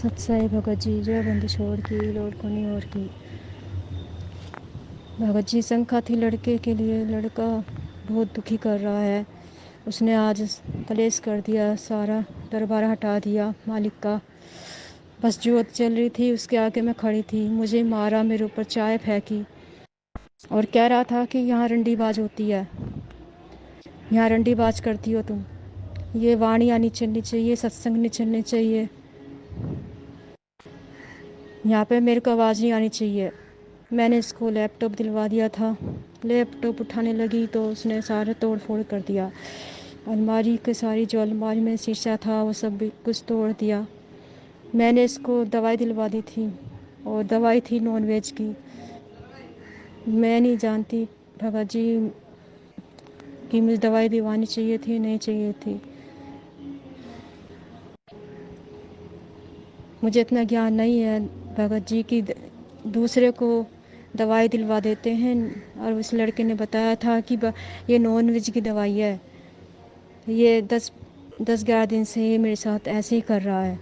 सत्साई भगत जी जो बंदी छोड़ की लोड को नहीं और की। भगत जी शंका थी लड़के के लिए, लड़का बहुत दुखी कर रहा है। उसने आज कलेश कर दिया, सारा दरबार हटा दिया मालिक का। बस जोत चल रही थी, उसके आगे मैं खड़ी थी, मुझे मारा, मेरे ऊपर चाय फेंकी और कह रहा था कि यहाँ रंडीबाज होती है, यहाँ रंडीबाज करती हो तुम, ये वाणी आनी चलनी चाहिए, सत्संग नहीं चलनी चाहिए, यहाँ पे मेरे को आवाज़ नहीं आनी चाहिए। मैंने इसको लैपटॉप दिलवा दिया था। लैपटॉप उठाने लगी तो उसने सारा तोड़ फोड़ कर दिया। अलमारी के सारी जो अलमारी में शीशा था वो सब भी कुछ तोड़ दिया। मैंने इसको दवाई दिलवा दी थी और दवाई थी नॉन वेज की। मैं नहीं जानती भगत जी कि मुझे दवाई दिलवानी चाहिए थी नहीं चाहिए थी। मुझे इतना ज्ञान नहीं है भगत जी की दूसरे को दवाई दिलवा देते हैं। और उस लड़के ने बताया था कि ये नॉन वेज की दवाई है। ये 10-11 दिन से ये मेरे साथ ऐसे ही कर रहा है।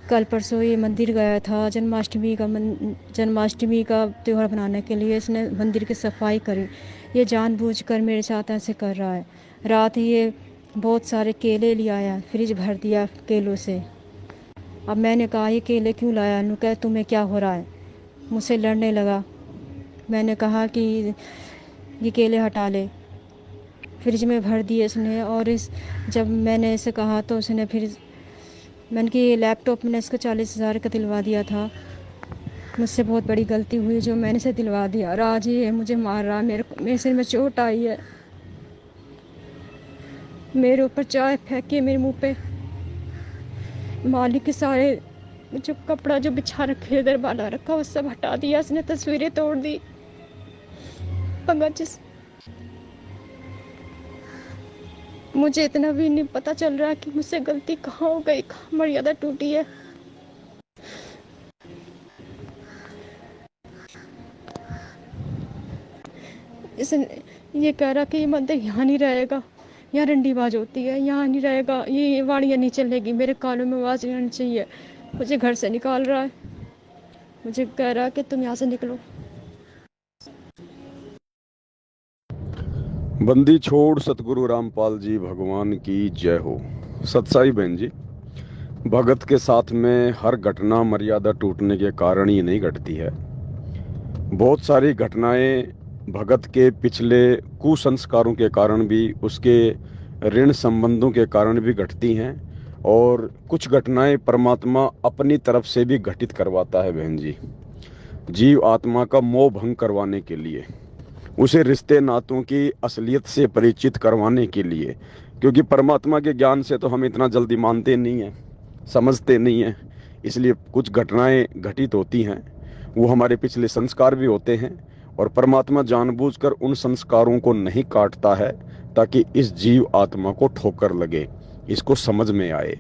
कल परसों ये मंदिर गया था, जन्माष्टमी का त्यौहार बनाने के लिए इसने मंदिर की सफाई करी। ये जानबूझकर मेरे साथ ऐसे कर रहा है। रात ये बहुत सारे केले ले आया, फ्रिज भर दिया केलों से। अब मैंने कहा ये केले क्यों लाया, नु कह तुम्हें क्या हो रहा है, मुझसे लड़ने लगा। मैंने कहा कि ये केले हटा ले, फ्रिज में भर दिए इसने। और जब मैंने इसे कहा तो उसने फिर मैंने कि लैपटॉप मैंने इसको 40,000 का दिलवा दिया था, मुझसे बहुत बड़ी गलती हुई जो मैंने इसे दिलवा दिया। और आज ये मुझे मार रहा, मेरे सिर में चोट आई है, मेरे ऊपर चाय फेंकी, मेरे मुंह पे। मालिक के सारे जो कपड़ा जो बिछा रखे इधर बाला रखा वो सब हटा दिया इसने, तस्वीरें तोड़ दी। भगत मुझे इतना भी नहीं पता चल रहा कि मुझसे गलती कहाँ हो गई, कहाँ मर्यादा टूटी है। इसने ये कह रहा कि ये मंदिर यहाँ नहीं रहेगा, यहाँ रंडीबाज होती है, यहाँ नहीं रहेगा, ये वाड़ियाँ नहीं चलेगी, मेरे कानों में आवाज़ नहीं आनी चाहिए। मुझे घर से निकाल रहा है, मुझे कह रहा है कि तुम यहाँ से निकलो। बंदी छोड़ सतगुरु रामपाल जी भगवान की जय हो। सत्साई बहन जी, भगत के साथ में हर घटना मर्यादा टूटने के कारण ही नहीं घटती है। बहुत सारी घटनाएं भगत के पिछले कुसंस्कारों के कारण भी, उसके ऋण संबंधों के कारण भी घटती हैं, और कुछ घटनाएं परमात्मा अपनी तरफ से भी घटित करवाता है बहन जी, जीव आत्मा का मोह भंग करवाने के लिए, उसे रिश्ते नातों की असलियत से परिचित करवाने के लिए। क्योंकि परमात्मा के ज्ञान से तो हम इतना जल्दी मानते नहीं हैं, समझते नहीं हैं, इसलिए कुछ घटनाएं घटित होती हैं, वो हमारे पिछले संस्कार भी होते हैं, और परमात्मा जानबूझकर उन संस्कारों को नहीं काटता है ताकि इस जीव आत्मा को ठोकर लगे, इसको समझ में आए।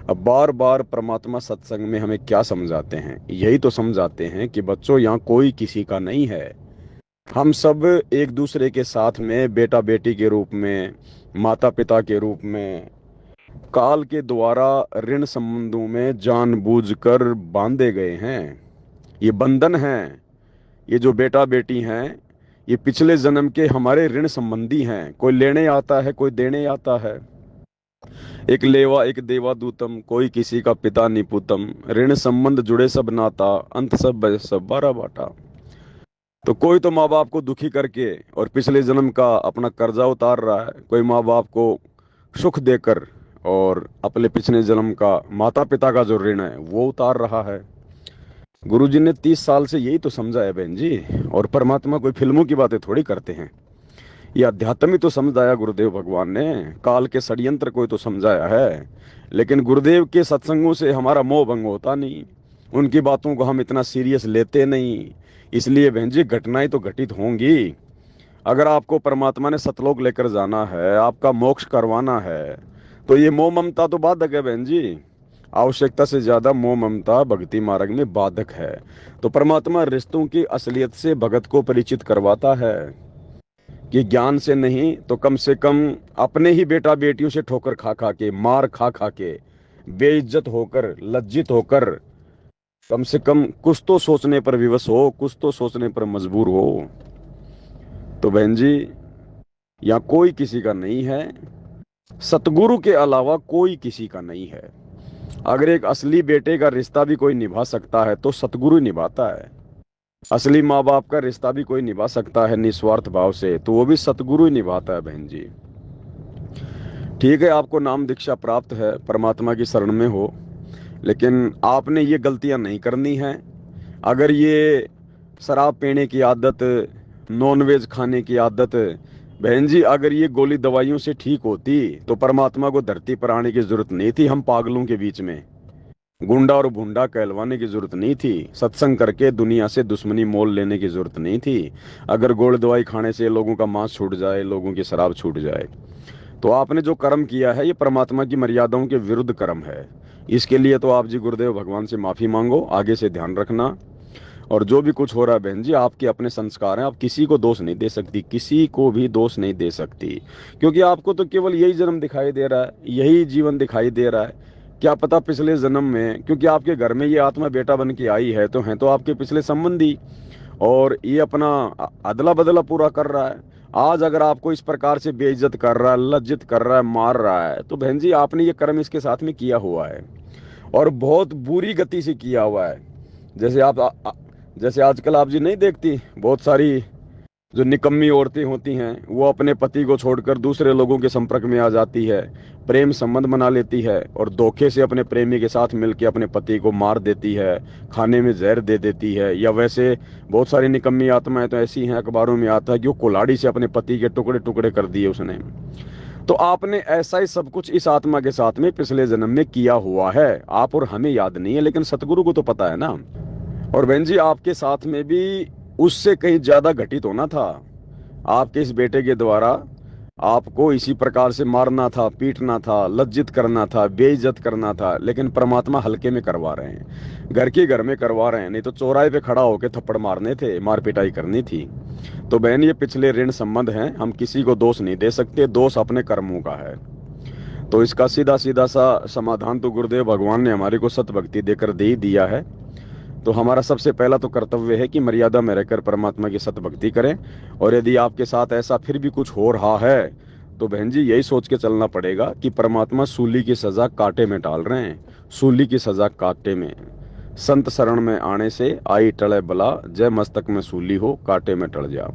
अब बार बार परमात्मा सत्संग में हमें क्या समझाते हैं, यही तो समझाते हैं कि बच्चों, यहाँ कोई किसी का नहीं है, हम सब एक दूसरे के साथ में बेटा बेटी के रूप में, माता पिता के रूप में, काल के द्वारा ऋण संबंधों में जानबूझकर बांधे गए हैं। ये बंधन हैं, ये जो बेटा बेटी हैं, ये पिछले जन्म के हमारे ऋण संबंधी हैं। कोई लेने आता है, कोई देने आता है। एक लेवा एक देवा दूतम, कोई किसी का पिता निपुतम, ऋण संबंध जुड़े सब नाता, अंत सब बारह बाटा। तो कोई तो माँ बाप को दुखी करके और पिछले जन्म का अपना कर्जा उतार रहा है, कोई माँ बाप को सुख देकर और अपने पिछले जन्म का माता पिता का जो ऋण है वो उतार रहा है। गुरुजी ने 30 साल से यही तो समझा है बहन जी, और परमात्मा कोई फिल्मों की बातें थोड़ी करते हैं, ये अध्यात्म ही तो समझाया गुरुदेव भगवान ने, काल के षड्यंत्र को तो समझाया है। लेकिन गुरुदेव के सत्संगों से हमारा मोह भंग होता नहीं, उनकी बातों को हम इतना सीरियस लेते नहीं, इसलिए बहन जी घटनाएं तो घटित होंगी। अगर आपको परमात्मा ने सतलोक लेकर जाना है, आपका मोक्ष करवाना है, तो ये मोह ममता तो बाधक है बहन जी। आवश्यकता से ज्यादा मोह ममता भक्ति मार्ग में बाधक है। तो परमात्मा रिश्तों की असलियत से भगत को परिचित करवाता है कि ज्ञान से नहीं तो कम से कम अपने ही बेटा बेटियों से ठोकर खा खा के, मार खा खा के, बेइज्जत होकर, लज्जित होकर कम से कम कुछ तो सोचने पर विवश हो, कुछ तो सोचने पर मजबूर हो। तो बहन जी, यहाँ कोई किसी का नहीं है, सतगुरु के अलावा कोई किसी का नहीं है। अगर एक असली बेटे का रिश्ता भी कोई निभा सकता है तो सतगुरु ही निभाता है। असली माँ बाप का रिश्ता भी कोई निभा सकता है निस्वार्थ भाव से तो वो भी सतगुरु ही निभाता है बहन जी। ठीक है, आपको नाम दीक्षा प्राप्त है, परमात्मा की शरण में हो, लेकिन आपने ये गलतियां नहीं करनी है। अगर ये शराब पीने की आदत, नॉनवेज खाने की आदत, बहन जी अगर ये गोली दवाइयों से ठीक होती तो परमात्मा को धरती पर आने की जरूरत नहीं थी। हम पागलों के बीच में गुंडा और भुंडा कहलवाने की जरूरत नहीं थी। सत्संग करके दुनिया से दुश्मनी मोल लेने की जरूरत नहीं थी। अगर गोली दवाई खाने से लोगों का मांस छूट जाए, लोगों की शराब छूट जाए, तो आपने जो कर्म किया है ये परमात्मा की मर्यादाओं के विरुद्ध कर्म है। इसके लिए तो आप जी गुरुदेव भगवान से माफी मांगो, आगे से ध्यान रखना। और जो भी कुछ हो रहा है बहन जी, आपके अपने संस्कार हैं, आप किसी को दोष नहीं दे सकती, किसी को भी दोष नहीं दे सकती, क्योंकि आपको तो केवल यही जन्म दिखाई दे रहा है, यही जीवन दिखाई दे रहा है। क्या पता पिछले जन्म में, क्योंकि आपके घर में ये आत्मा बेटा बन के आई है तो हैं तो आपके पिछले संबंधी, और ये अपना अदला बदला पूरा कर रहा है। आज अगर आपको इस प्रकार से बेइज्जत कर रहा है, लज्जित कर रहा है, मार रहा है, तो बहन जी आपने ये कर्म इसके साथ में किया हुआ है और बहुत बुरी गति से किया हुआ है। जैसे जैसे आजकल आप जी नहीं देखती, बहुत सारी जो निकम्मी औरतें होती हैं वो अपने पति को छोड़कर दूसरे लोगों के संपर्क में आ जाती है, प्रेम संबंध बना लेती है और धोखे से अपने प्रेमी के साथ मिलकर अपने पति को मार देती है, खाने में जहर दे देती है। या वैसे बहुत सारी निकम्मी आत्माएं तो ऐसी हैं, अखबारों में आता है कि वो कुल्हाड़ी से अपने पति के टुकड़े टुकड़े कर दिए उसने। तो आपने ऐसा ही सब कुछ इस आत्मा के साथ में पिछले जन्म में किया हुआ है। आप और हमें याद नहीं है, लेकिन सतगुरु को तो पता है ना। और बहन जी आपके साथ में भी उससे कहीं ज्यादा घटित होना था। आपके इस बेटे के द्वारा आपको इसी प्रकार से मारना था, पीटना था, लज्जित करना था, बेइज्जत करना था, लेकिन परमात्मा हल्के में करवा रहे हैं, घर के घर में करवा रहे हैं। नहीं तो चौराहे पे खड़ा होकर थप्पड़ मारने थे, मार पिटाई करनी थी। तो बहन ये पिछले ऋण संबंध हैं, हम किसी को दोष नहीं दे सकते, दोष अपने कर्मों का है। तो इसका सीधा सीधा सा समाधान तो गुरुदेव भगवान ने हमारे को सत भक्ति देकर दे ही दिया है। तो हमारा सबसे पहला तो कर्तव्य है कि मर्यादा में रहकर परमात्मा की सत भक्ति करें। और यदि आपके साथ ऐसा फिर भी कुछ हो रहा है तो बहन जी यही सोच के चलना पड़ेगा कि परमात्मा सूली की सजा कांटे में डाल रहे हैं। सूली की सजा कांटे में, संत शरण में आने से आई टले बला, जय मस्तक में सूली हो कांटे में टल जा।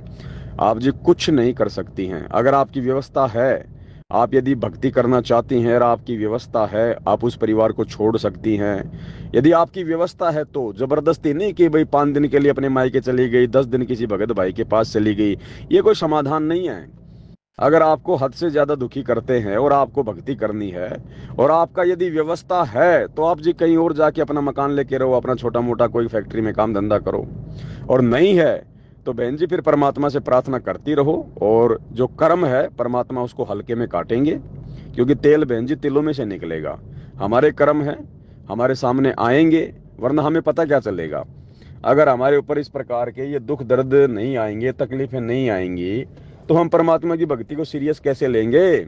आप जी कुछ नहीं कर सकती हैं। अगर आपकी व्यवस्था है, आप यदि भक्ति करना चाहती हैं और आपकी व्यवस्था है, आप उस परिवार को छोड़ सकती हैं। यदि आपकी व्यवस्था है तो जबरदस्ती नहीं कि भाई 5 दिन के लिए अपने मायके चली गई, 10 दिन किसी भगत भाई के पास चली गई, ये कोई समाधान नहीं है। अगर आपको हद से ज्यादा दुखी करते हैं और आपको भक्ति करनी है और आपका यदि व्यवस्था है तो आप जी कहीं और जाके अपना मकान लेके रहो, अपना छोटा मोटा कोई फैक्ट्री में काम धंधा करो। और नहीं है तो बहन जी फिर परमात्मा से प्रार्थना करती रहो, और जो कर्म है परमात्मा उसको हल्के में काटेंगे, क्योंकि तेल बहन जी तिलों में से निकलेगा। हमारे कर्म है, हमारे सामने आएंगे, वरना हमें पता क्या चलेगा। अगर हमारे ऊपर इस प्रकार के ये दुख दर्द नहीं आएंगे, तकलीफें नहीं आएंगी, तो हम परमात्मा की भक्ति को सीरियस कैसे लेंगे?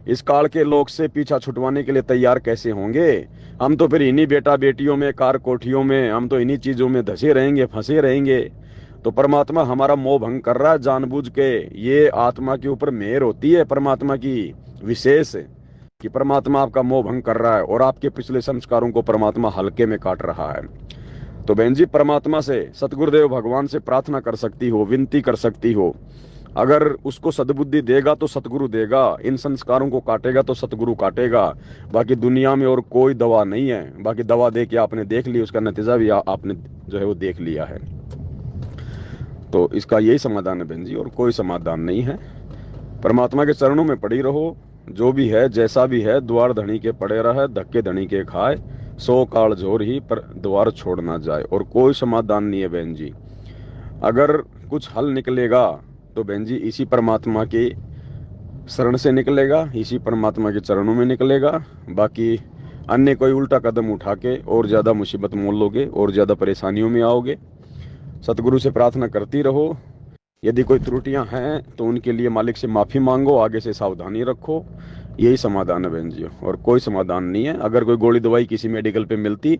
इस काल के लोग से पीछा छुटवाने के लिए तैयार कैसे होंगे? हम तो फिर इन्हीं बेटा बेटियों में, कार कोठियों में, हम तो इन्हीं चीजों में धसे रहेंगे, फंसे रहेंगे। तो परमात्मा हमारा मोह भंग कर रहा है जानबूझ के। ये आत्मा के ऊपर मेहर होती है परमात्मा की विशेष, कि परमात्मा आपका मोह भंग कर रहा है और आपके पिछले संस्कारों को परमात्मा हल्के में काट रहा है। तो बहन जी परमात्मा से, सतगुरुदेव भगवान से प्रार्थना कर सकती हो, विनती कर सकती हो। अगर उसको सद्बुद्धि देगा तो सतगुरु देगा, इन संस्कारों को काटेगा तो सतगुरु काटेगा। बाकी दुनिया में और कोई दवा नहीं है। बाकी दवा दे के आपने देख ली, उसका नतीजा भी आपने जो है वो देख लिया है। तो इसका यही समाधान है बहन जी, और कोई समाधान नहीं है। परमात्मा के चरणों में पड़ी रहो, जो भी है जैसा भी है, द्वार धनी के पड़े रहे, धक्के धनी के खाए, 100 काल जोर ही पर द्वार छोड़ ना जाए। और कोई समाधान नहीं है बहन जी। अगर कुछ हल निकलेगा तो बहन जी इसी परमात्मा की शरण से निकलेगा, इसी परमात्मा के चरणों में निकलेगा। बाकी अन्य कोई उल्टा कदम उठा के और ज्यादा मुसीबत मोल लोगे और ज्यादा परेशानियों में आओगे। सतगुरु से प्रार्थना करती रहो यदि कोई त्रुटियां हैं तो उनके लिए मालिक से माफ़ी मांगो, आगे से सावधानी रखो, यही समाधान है बहन जी, और कोई समाधान नहीं है। अगर कोई गोली दवाई किसी मेडिकल पे मिलती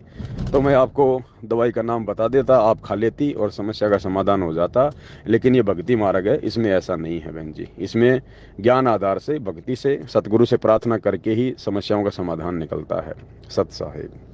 तो मैं आपको दवाई का नाम बता देता, आप खा लेती और समस्या का समाधान हो जाता। लेकिन ये भक्ति मार्ग है, इसमें ऐसा नहीं है बहन जी। इसमें ज्ञान आधार से, भक्ति से, सतगुरु से प्रार्थना करके ही समस्याओं का समाधान निकलता है। सत साहिब।